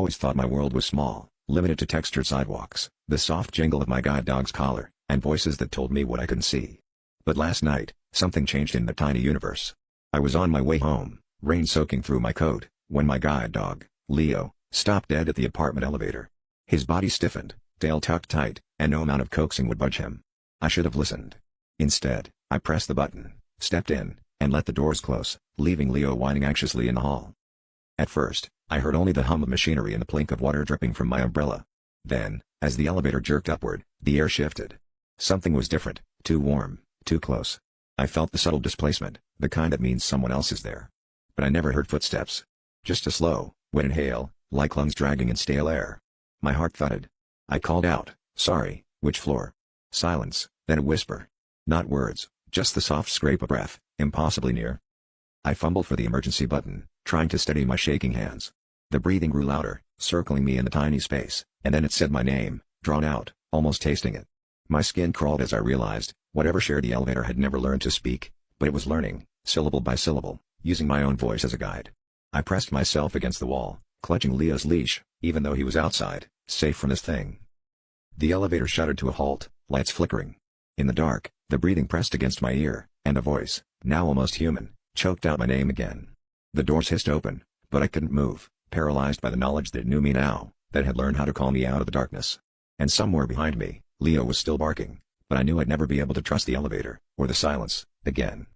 always thought my world was small, limited to textured sidewalks, the soft jingle of my guide dog's collar, and voices that told me what I couldn't see. But last night, something changed in the tiny universe. I was on my way home, rain soaking through my coat, when my guide dog, Leo, stopped dead at the apartment elevator. His body stiffened, tail tucked tight, and no amount of coaxing would budge him. I should have listened. Instead, I pressed the button, stepped in, and let the doors close, leaving Leo whining anxiously in the hall. At first, I heard only the hum of machinery and the plink of water dripping from my umbrella. Then, as the elevator jerked upward, the air shifted. Something was different, too warm, too close. I felt the subtle displacement, the kind that means someone else is there. But I never heard footsteps. Just a slow, wet inhale, like lungs dragging in stale air. My heart thudded. I called out, "Sorry, which floor?" Silence, then a whisper. Not words, just the soft scrape of breath, impossibly near. I fumbled for the emergency button, trying to steady my shaking hands. The breathing grew louder, circling me in the tiny space, and then it said my name, drawn out, almost tasting it. My skin crawled as I realized, whatever shared the elevator had never learned to speak, but it was learning, syllable by syllable, using my own voice as a guide. I pressed myself against the wall, clutching Leo's leash, even though he was outside, safe from this thing. The elevator shuddered to a halt, lights flickering. In the dark, the breathing pressed against my ear, and a voice, now almost human, choked out my name again. The doors hissed open, but I couldn't move, paralyzed by the knowledge that it knew me now, that had learned how to call me out of the darkness. And somewhere behind me, Leo was still barking, but I knew I'd never be able to trust the elevator, or the silence, again.